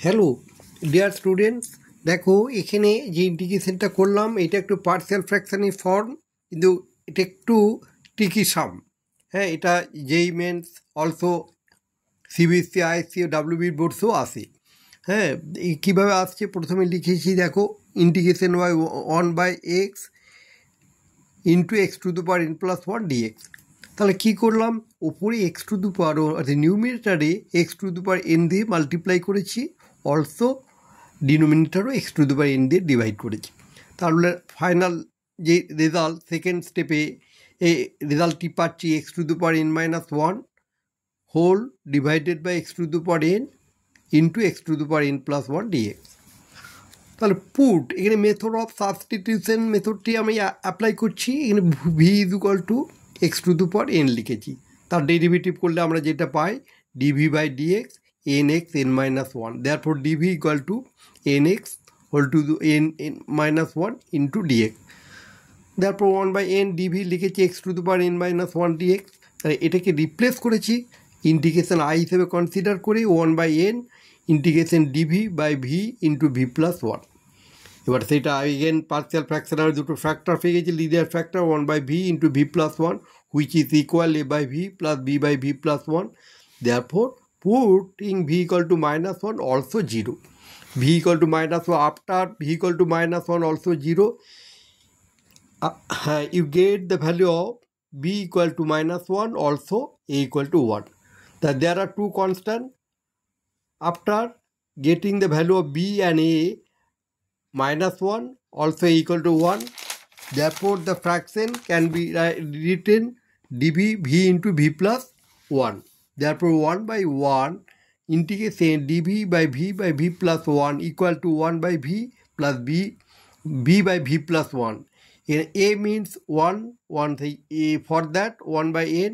Hello dear students, দেখো এখানে যে ইন্টিগ্রেশনটা করলাম এটা একটু পার্সিয়াল ফ্র্যাকশনের ফর্ম, কিন্তু এটা একটু ট্রিকি সাম। হ্যাঁ, এটা যেই মেন্স অলসো সিবিএসসি, আইএসসি, ডাব্লিউবির বোর্ডসও আসে। হ্যাঁ, এই কীভাবে আসছে প্রথমে লিখেছি, দেখো integration by 1/x into x to the power n plus 1 dx. তাহলে কী করলাম, ওপরে এক্স টু দ্য পাওয়ার অর্থাৎ নিউমিনেটারে x to the power n দিয়ে মাল্টিপ্লাই করেছি, অলসো ডিনোমিনেটারও x to the power n দিয়ে ডিভাইড করেছি। তাহলে ফাইনাল যে রেজাল্ট সেকেন্ড স্টেপে এই রেজাল্টটি পাচ্ছি x to the power n-1 whole divided by x to the power n into x to the power n plus 1 dx. তাহলে পুট এখানে মেথড অফ সাবস্টিটিউশন মেথডটি আমি অ্যাপ্লাই করছি। এখানে v is equal to x to the power n লিখেছি, তার derivative করলে আমরা যেটা পাই dv by dx nx n-1, therefore dv equal to nx whole to the n-1 into dx, therefore 1/n dv লিখেছি x to the power n-1 dx। এটাকে replace করেছি integration i হিসেবে কনসিডার করে 1/n integration dv by v into v plus 1। এবার সেটা again partial fractional দুটো factor পেয়ে গেছি, linear factor 1/v into v plus 1 which is equal a by v plus b by v plus 1, therefore putting v equal to -1 also 0, v equal to -1 after v equal to -1 also 0, you get the value of b equal to -1 also a equal to 1. That there are two constants. After getting the value of b and a, -1 also a equal to 1, therefore the fraction can be written dv v into v plus 1, therefore 1/1 integration dv by v plus 1 equal to 1/v plus b by v plus 1. A means 1 for that 1/n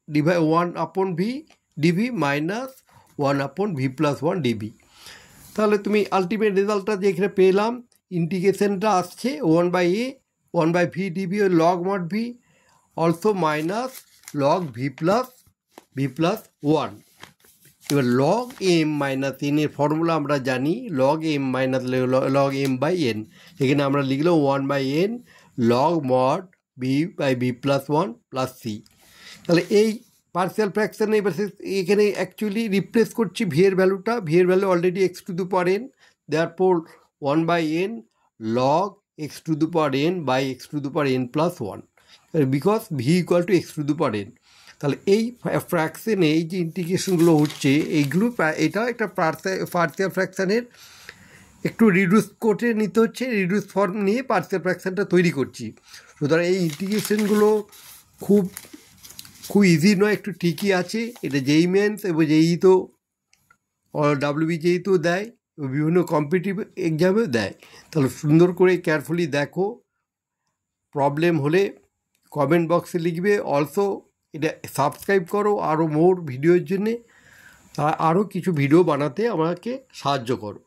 divide 1 upon v dv minus 1 upon v plus 1 dv। তাহলে তুমি ultimate রেজাল্টটা যে এখানে পেলাম, ইন্টিগ্রেশনটা আসছে 1/a 1/v dv log mod v also minus log V plus 1। এবার log M minus N এর formula আমরা জানি, log M minus log M by N, এখানে আমরা লিখলাম 1/n log mod B by B plus 1 plus C. তাহলে এই partial ফ্র্যাকশানে এবার এখানে অ্যাকচুয়ালি রিপ্লেস করছি ভি এর ভ্যালুটা, ভি এর value already X to the power n, therefore 1/n log X to the power n by x to the power n plus 1 because V equal to x to the power n। তাহলে এই ফ্র্যাকশনে এই যে ইন্টিগ্রেশনগুলো হচ্ছে এইগুলো, এটা একটা partial ফ্র্যাকশানের একটু reduce করে নিতে হচ্ছে, রিডিউস ফর্ম নিয়ে পার্সিয়াল ফ্র্যাকশানটা তৈরি করছি। সুতরাং এই ইন্টিগ্রেশনগুলো খুব ইজি নয়, একটু ট্রিকি আছে। এটা যেই মেন্স এবং যেই তো ডাব্লিউবি যেই তো দেয়, বিভিন্ন কম্পিটিটিভ এক্সামেও দেয়। তাহলে সুন্দর করে কেয়ারফুলি দেখো, প্রবলেম হলে কমেন্ট বক্সে লিখবে। অলসো এটা সাবস্ক্রাইব করো আরও মোর ভিডিওর জন্যে, আরও কিছু ভিডিও বানাতে আমাকে সাহায্য করো।